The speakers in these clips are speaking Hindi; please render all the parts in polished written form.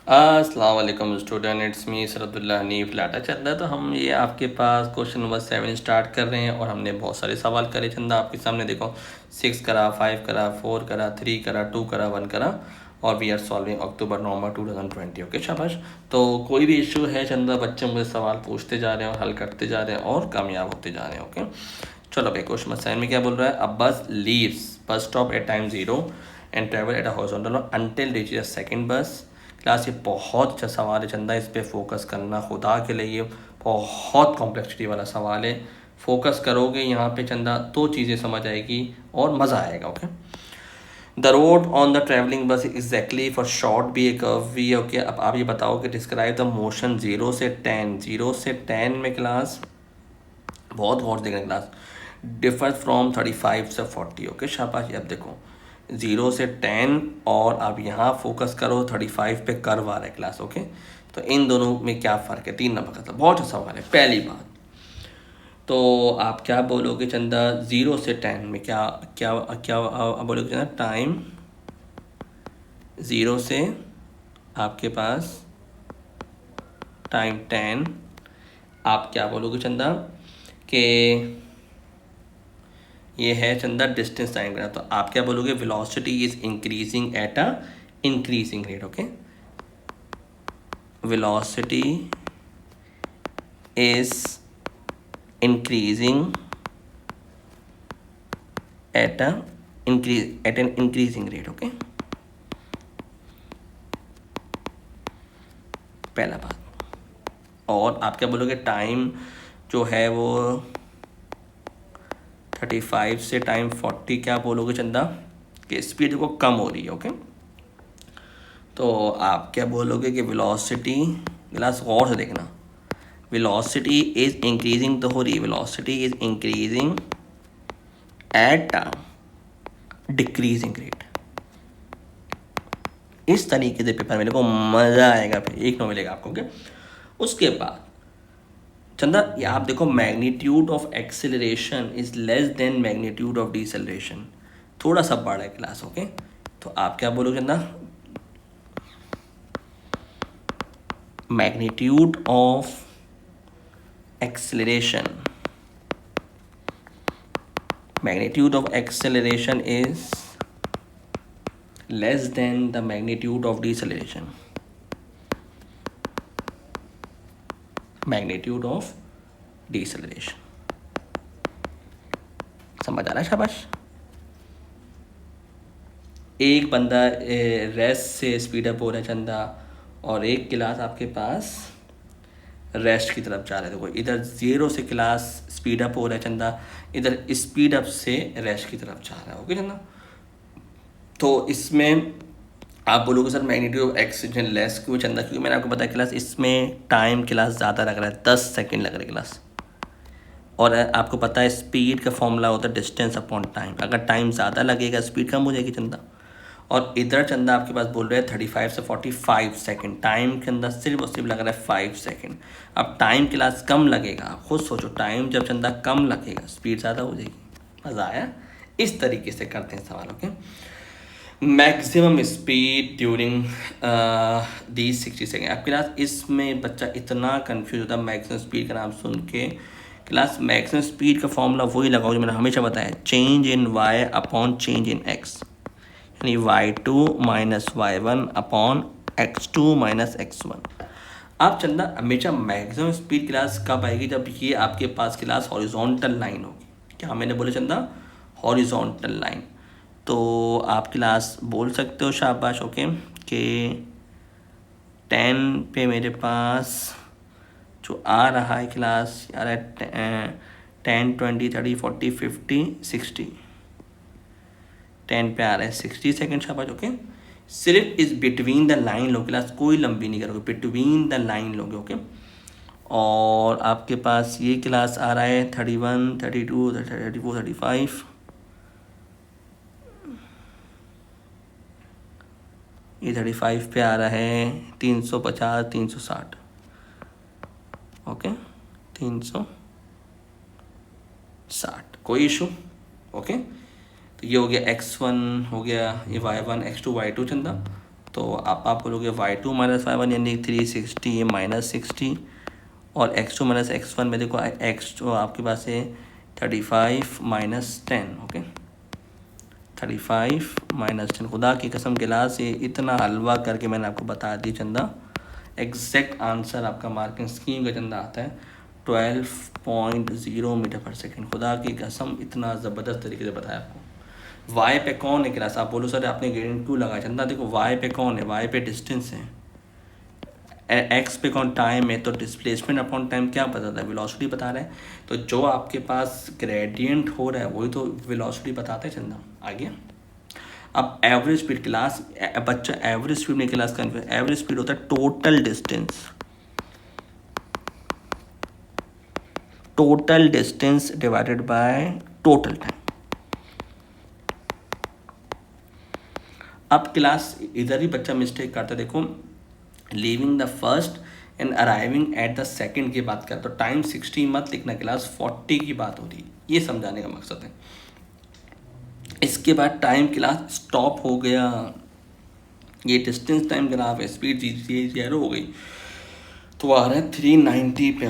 अस्सलाम वालेकुम स्टूडेंट, इट्स मी सरदुल्ला हनीफ लाटा चंदा। तो हम ये आपके पास क्वेश्चन नंबर 7 स्टार्ट कर रहे हैं और हमने बहुत सारे सवाल करे चंदा आपके सामने। देखो 6 करा, 5 करा, 4 करा, 3 करा, 2 करा, 1 करा और we are solving October November 2020। Okay शाबाश। तो कोई भी इशू है चंदा, बच्चे मुझे सवाल पूछते जा रहे हैं और हल करते जा रहे हैं और कामयाब होते जा रहे हैं। ओके चलो भाई, क्वेश्चन नंबर 7 में क्या बोल रहा है? अ बस leaves bus stop at time 0 and travel at a horizontal until reach a second बस। क्लास ये बहुत अच्छा सवाल है चंदा, इस पे फोकस करना खुदा के लिए। ये बहुत कॉम्प्लेक्सिटी वाला सवाल है। फोकस करोगे यहाँ पे चंदा तो चीज़ें समझ आएगी और मज़ा आएगा। Okay, the road on the travelling bus exactly for short B A curve V. Okay, अब आप ये बताओ कि डिस्क्राइब द मोशन 0 से 10। 0 से 10 में क्लास बहुत गौर से देखना क्लास, डिफर फ्रॉम 35 से 40। ओके शाबाश। अब देखो 0 से 10 और आप यहाँ फोकस करो 35 पे कर्व आ रहा है क्लास। ओके, तो इन दोनों में क्या फ़र्क है? 3 नंबर का था, बहुत अच्छा सवाल है। पहली बात तो आप क्या बोलोगे चंदा? 0 से 10 में क्या क्या क्या बोलोगे चंदा? टाइम 0 से आपके पास टाइम 10, आप क्या बोलोगे चंदा कि ये है चंदा डिस्टेंस टाइम ग्राफ। तो आप क्या बोलोगे? Velocity is increasing at a increasing rate. Okay, velocity is increasing at a at an increasing rate. Okay, पहला बात। और आप क्या बोलोगे? टाइम जो है वो 35 से टाइम 40, क्या बोलोगे चंदा कि स्पीड को कम हो रही है। ओके, तो आप क्या बोलोगे कि वेलोसिटी, ग्लास गौर से देखना, velocity is increasing तो हो रही है, velocity is increasing at a decreasing rate। इस तरीके से पेपर मिलेगा, मज़ा आएगा, फिर 1 नंबर मिलेगा आपको। ओके, उसके बाद चंदा ये आप देखो, magnitude of acceleration is less than magnitude of deceleration, थोड़ा सा बड़ा है क्लास। ओके, तो आप क्या बोलोगे चंदा? Magnitude of acceleration, magnitude of acceleration is less than the magnitude of deceleration। magnitude of deceleration, समझ आ रहा है? शाबाश। एक बंदा रेस्ट से स्पीड अप हो रहा है चंदा और एक क्लास आपके पास रेस्ट की तरफ जा रहा है। देखो इधर 0 से क्लास स्पीड अप हो रहा है चंदा, इधर स्पीड अप से रेस्ट की तरफ जा रहा है। ओके चंदा, तो इसमें आप बोलोगे sir magnitude of excision less क्यों चंदा? क्योंकि मैंने आपको बताया क्लास इसमें टाइम क्लास ज़्यादा लग रहा है, 10 सेकंड लग रहा है क्लास। और आपको पता है स्पीड का फॉर्मूला होता है डिस्टेंस अपॉन टाइम, अगर टाइम ज़्यादा लगेगा स्पीड कम हो जाएगी चंदा। और इधर चंदा आपके पास बोल रहे हैं 35 से 45 सेकंड, टाइम के अंदर सिर्फ और सिर्फ लग रहा है 5 सेकंड। अब टाइम क्लास कम लगेगा, आप खुद सोचो, टाइम जब चंदा कम लगेगा स्पीड ज़्यादा हो जाएगी। मज़ा आया? इस तरीके से करते हैं सवाल। Okay, maximum speed during the 60 second. अब क्लास इसमें बच्चा इतना कंफ्यूज होता है मैक्सिमम स्पीड का नाम सुन के। क्लास मैक्सिमम स्पीड का फॉर्मूला वही लगाओ जो मैंने हमेशा बताया, change in Y upon change in X, यानी y2 minus y1 upon x2 minus x1। आप चंदा हमेशा मैक्सिमम स्पीड क्लास कब आएगी? जब ये आपके पास क्लास हॉरिजॉन्टल लाइन होगी। क्या मैंने बोला चंदा? Horizontal line. तो आप क्लास बोल सकते हो शाबाश। ओके, कि 10 पे मेरे पास जो आ रहा है क्लास आ रहा है 10 20 30 40 50 60, 10 पे आ रहा है 60 सेकेंड। शाबाश। ओके, सिर्फ इस between the line low class, कोई लंबी नहीं करोगे, बिटवीन द लाइन लोगे। ओके, और आपके पास ये क्लास आ रहा है 31 32 34 35, ये 35 पे आ रहा है 350 360। ओके, 360, कोई इशू? ओके, तो ये हो गया x1 हो गया, ये y1 x2 y2 चंदा। तो आप बोलोगे y2 माइनस y1 यानी 360 ये -60, और x2 माइनस x1 में देखो x2 आपके पास है 35 माइनस 10, ओके 35 माइनस 10। खुदा की कसम गिलास ये इतना हलवा करके मैंने आपको बता दी चंदा, एग्जैक्ट आंसर आपका मार्किंग स्कीम का चंदा आता है 12.0 मीटर पर सेकेंड। खुदा की कसम इतना ज़बरदस्त तरीके से बताया आपको। वाई पे कौन है क्लास, आप बोलो सर आपने ग्रेडियंट 2 लगाया चंदा, देखो वाई पे कौन है, वाई पे डिस्टेंस है, एक्स पे कौन टाइम है, तो डिस्प्लेसमेंट अपॉन टाइम क्या बताता है, वेलोसिटी बता रहा है। तो जो आपके पास ग्रेडियंट हो रहा है वही तो वेलोसिटी बताता है चंदा। आगे अब एवरेज स्पीड क्लास, बच्चा एवरेज स्पीड में क्लास का एवरेज स्पीड होता है total distance divided by total time. अब क्लास इधर ही बच्चा मिस्टेक करता है, देखो leaving the first and arriving at the second की बात करते तो टाइम 60 मत लिखना, क्लास 40 की बात हो रही है, ये समझाने का मकसद है। इसके बाद टाइम क्लास स्टॉप हो गया, ये डिस्टेंस टाइम ग्राफ है, स्पीड जीरो हो गई, तो आ रहा है 390 पे,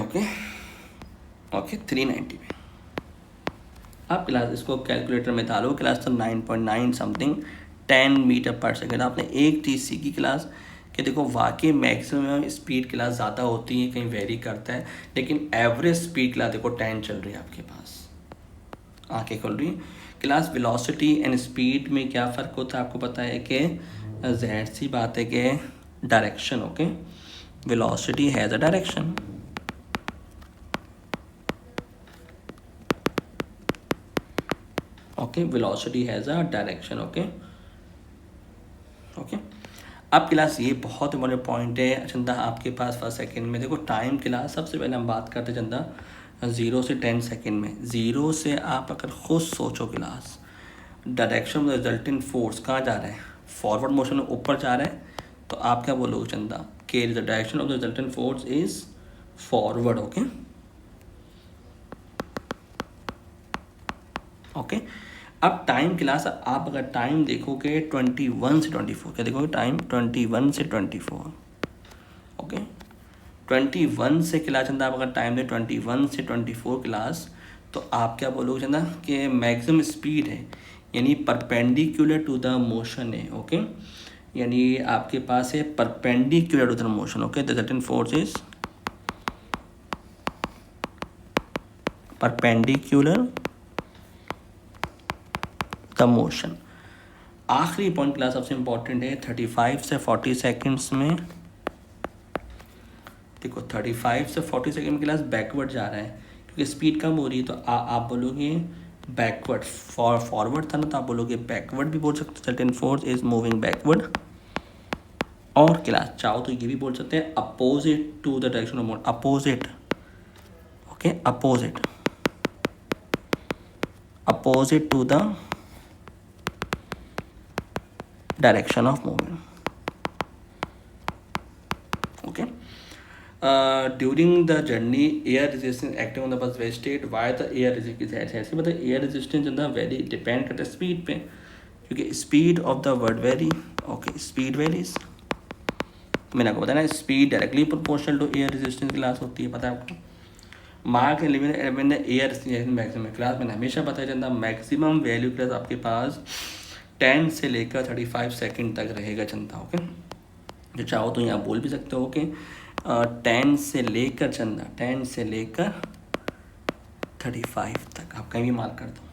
ओके 390 पे। आप क्लास इसको कैलकुलेटर में डालो, क्लास तो 9.9 समथिंग 10 मीटर पर सेकेंड। आपने एक चीज़ सीखी क्लास कि देखो वाकई मैक्सिमम स्पीड क्लास ज़्यादा होती है, कहीं वेरी करता है, लेकिन एवरेज स्पीड क्लास देखो 10 चल रही है आपके पास, आंखें खुल रही क्लास। वेलोसिटी एंड स्पीड में क्या फ़र्क होता है आपको पता है कि ज़ाहिर सी बात है कि direction, okay velocity has a direction, okay velocity has a direction, okay. अब क्लास ये बहुत बड़े पॉइंट है चंदा आपके पास फर्स्ट सेकंड में, देखो टाइम क्लास सबसे पहले हम बात करते चंदा 0 से 10 सेकंड में। 0 से आप अगर खुद सोचो class, direction of resultant force कहाँ जा रहा है, फॉरवर्ड मोशन में ऊपर जा रहा है, तो आप क्या बोलोगे चंदा कि the direction of the resultant force is forward, okay. अब टाइम क्लास आप अगर टाइम देखोगे 21 से 24, क्या देखोगे टाइम 21 से 24, ओके 21 से क्लास चंदा आप अगर टाइम दे 21 से 24 क्लास, तो आप क्या बोलोगे चंदा कि मैक्सिमम स्पीड है, यानी परपेंडिकुलर टू द मोशन है, ओके यानी आपके पास है perpendicular to the motion, okay the resultant force is perpendicular the motion. आखिरी पॉइंट क्लास सबसे इंपॉर्टेंट है 35 से 40 सेकंड्स में, देखो 35 से 40 सेकंड में क्लास बैकवर्ड जा रहा है क्योंकि स्पीड कम हो रही है, तो आप बोलोगे बैकवर्ड, फॉरवर्ड था ना तो आप बोलोगे बैकवर्ड भी बोल सकते, certain force is moving backward. और क्लास चाहो तो ये भी बोल सकते हैं opposite to the direction of motion, opposite, okay opposite to the direction of movement, okay. During the journey air resistance acting on the bus west state, why the air resistance, मतलब एयर रेजिस्टेंस जो है वेरी डिपेंड करता है स्पीड पे, क्योंकि speed of the word vary, okay speed varies, मैंने आपको बताया ना speed directly proportional to air resistance class होती है, पता है आपको। Mark element air maximum class मैंने हमेशा बताया जाता मैक्सिमम वैल्यू क्लास आपके पास 10 से लेकर 35 सेकंड तक रहेगा चंदा, ओके। जो चाहो तो यहाँ बोल भी सकते हो कि 10 से लेकर चंदा 10 से लेकर 35 तक आप कहीं भी मार्क कर दो।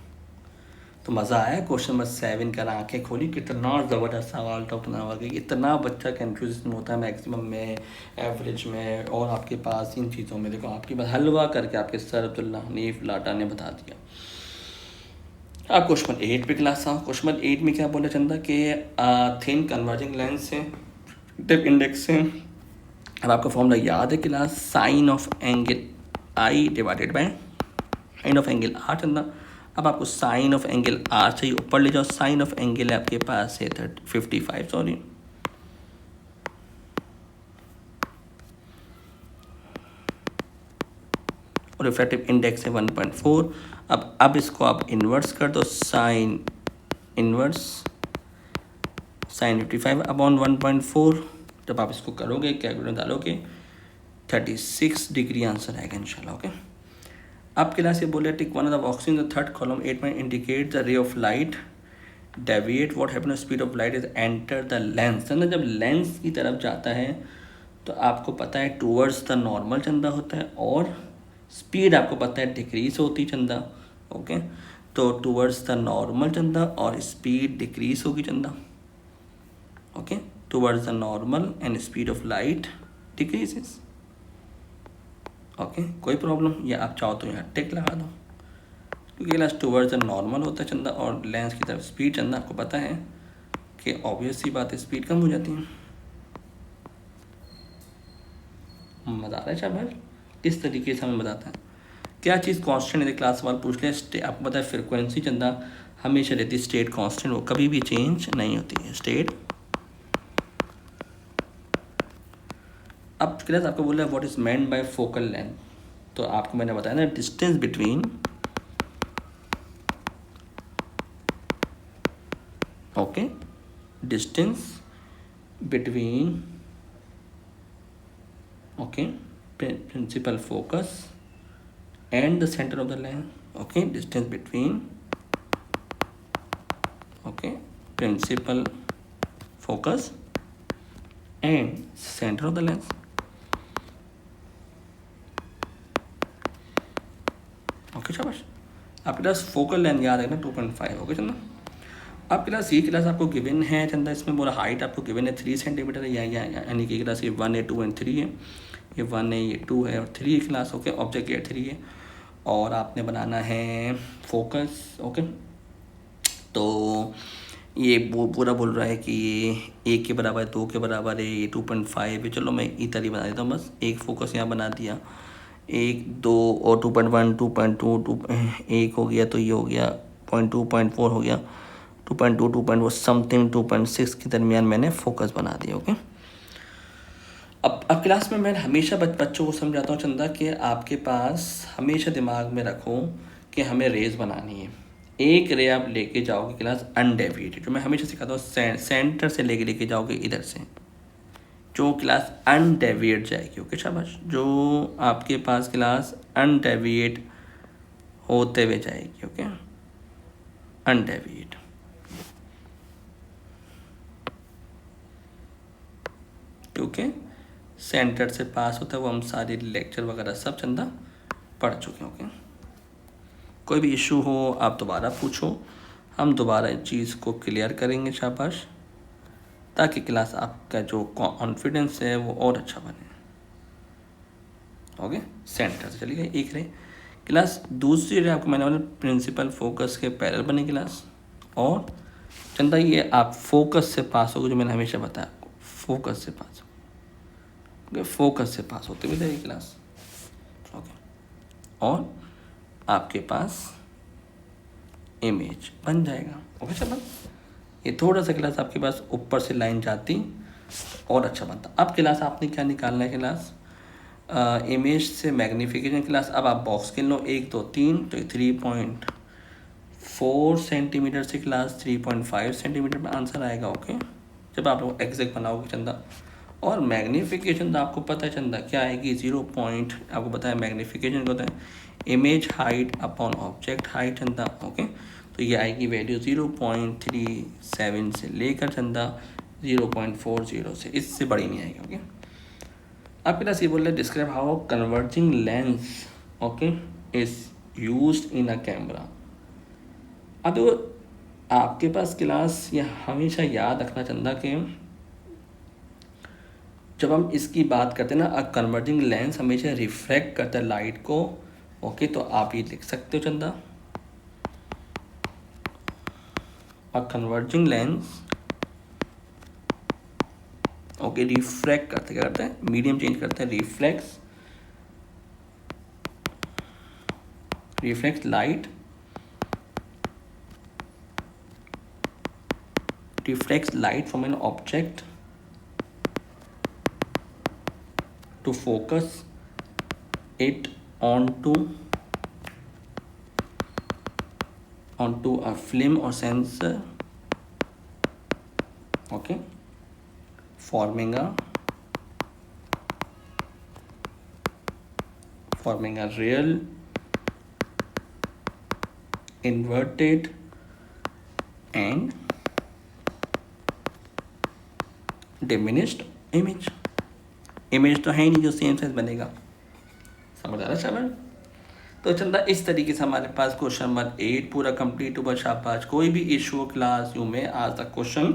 तो मज़ा आया क्वेश्चन नंबर 7 का, आंखें खोली, कितना ज़बरदस्त सवाल था, उतना वाकई इतना बच्चा कन्फ्यूजन होता है मैक्सिमम में, एवरेज में, और आपके पास इन चीज़ों में देखो आपके पास हलवा करके आपके सर अब्दुल्ला हनीफ लाटा ने बता दिया। अब क्वेश्चन 8 पे क्लास था। क्वेश्चन 8 में क्या बोला चंदा कि थिन कन्वर्जिंग लेंस से टिप इंडेक्स से, अब आपका फॉर्मूला याद है class, sine of angle i divided by sine of angle r Chanda. अब आपको साइन ऑफ एंगल आर चाहिए, ऊपर ले जाओ, साइन ऑफ एंगल आपके पास है 55 सॉरी, और रिफ्रैक्टिव इंडेक्स है 1.4। अब इसको आप इन्वर्स कर दो, साइन इन्वर्स साइन 55 अपॉन 1.4, जब आप इसको करोगे कैलकुलेटर डालोगे 36 डिग्री आंसर आएगा इंशाल्लाह। ओके, अब क्लास ये बोले tick one of the box in the third column 8 point indicate the ray of light deviate what happen speed of light is enter the lens. है ना, जब लेंस की तरफ जाता है तो आपको पता है टूवर्ड्स द नॉर्मल चंदा होता है और स्पीड आपको पता है डिक्रीज होती चंदा। ओके, तो टूवर्ड्स द नॉर्मल चंदा और स्पीड डिक्रीज होगी चंदा। Okay, towards the normal and speed of light decreases. Okay, कोई प्रॉब्लम, या आप चाहो तो यहाँ टिक लगा दो, क्योंकि क्लास टूवर्ड्स द नॉर्मल होता है चंदा और लेंस की तरफ स्पीड चंदा आपको पता है कि ऑब्वियस सी बात है स्पीड कम हो जाती है। मजा आ रहा है शाबाश, इस तरीके से हमें बताता है क्या चीज़ कांस्टेंट है। क्लास वाल पूछ ले, आपको पता है फ्रिक्वेंसी चंदा हमेशा रहती है स्टेट कांस्टेंट, वो कभी भी चेंज नहीं होती है स्टेट। अब क्लास आपको बोला है what is meant by focal length, तो आपको मैंने बताया ना distance between okay distance between okay principal focus and the center of the lens. Okay, distance between okay principal focus and center of the lens. Okay शाबाश, आपके पास फोकल लेंथ याद है ना 2.5। ओके चंदा, आपके पास ये क्लास आपको गिवन है चंदा, इसमें बोला हाइट आपको गिवन है 3 सेंटीमीटर है, यानी कि क्लास ये 1 है 2 एंड 3 है, ये 1 है ये 2 है और 3 है क्लास। ओके, ऑब्जेक्ट ये 3 है और आपने बनाना है फोकस। ओके, तो ये पूरा बोल रहा है कि ये 1 के बराबर है, 2 के बराबर है, ये 2.5 है। चलो मैं इधर ही बना देता हूँ, बस एक फोकस यहाँ बना दिया, 1 2 और 2.1 2.2 1 हो गया, तो ये हो गया 0.2 0.4 हो गया, 2.2 2.4 समथिंग 2.6 के दरमियान मैंने फोकस बना दिया। ओके, अब क्लास में मैं हमेशा बच्चों को समझाता हूँ चंदा कि आपके पास हमेशा दिमाग में रखो कि हमें रेज बनानी है। एक रे आप लेके जाओगे क्लास अनडेविएटेड, जो मैं हमेशा सिखाता हूँ सेंटर से लेके जाओगे इधर से, जो क्लास अनडेविएट जाएगी। ओके शाबाश, जो आपके पास क्लास अनडेविएट होते हुए जाएगी। ओके, अनडेविएट। ओके, सेंटर से पास होता है, वो हम सारे लेक्चर वगैरह सब चंदा पढ़ चुके हैं। ओके, कोई भी इशू हो आप दोबारा पूछो, हम दोबारा इस चीज़ को क्लियर करेंगे शाबाश, ताकि क्लास आपका जो कॉन्फिडेंस है वो और अच्छा बने। ओके, सेंटर से चलिए एक रे क्लास, दूसरी रे आपको मैंने बोला प्रिंसिपल फोकस के पैरेलल बने क्लास, और चंदा ये आप फोकस से पास होगे, जो मैंने हमेशा बताया आपको फोकस से पास हो, फोकस से पास होते हुए जाएगी क्लास। ओके, और आपके पास इमेज बन जाएगा। ओके चलो, ये थोड़ा सा क्लास आपके पास ऊपर से लाइन जाती और अच्छा बनता। अब क्लास आपने क्या निकालना है क्लास, इमेज से मैग्नीफिकेशन क्लास। अब आप बॉक्स गिन लो 1 2 3, तो 3.4 सेंटीमीटर से क्लास 3.5 सेंटीमीटर में आंसर आएगा। ओके, जब आप लोग एग्जैक्ट बनाओगे चंदा, और मैग्नीफिकेशन तो आपको पता है चंदा क्या आएगी, 0 पॉइंट, आपको पता है मैग्नीफिकेशन क्या होता है, image height upon object height चंदा। ओके, तो ये आएगी वैल्यू 0.37 से लेकर चंदा 0.40 से, इससे बड़ी नहीं आएगी। ओके, आपके पास ये बोल रहे describe how converging lens okay is used in a camera. अब आपके पास क्लास ये हमेशा याद रखना चंदा कि जब हम इसकी बात करते हैं ना, अ कन्वर्जिंग लेंस हमेशा रिफ्लेक्ट करता है लाइट को। ओके, तो आप ये लिख सकते हो चंदा, a converging lens okay reflect करते, क्या करते हैं, मीडियम चेंज करते हैं, reflect light, reflects light from an object to focus it onto a film or sensor okay, forming a real inverted and diminished image. Image तो है ही नहीं जो सेम साइज बनेगा, समझ आ रहा है शाबाश। तो चंदा इस तरीके से हमारे पास क्वेश्चन नंबर 8 पूरा कंप्लीट हुआ। शाबाश। कोई भी इशू क्लास यू में आज तक क्वेश्चन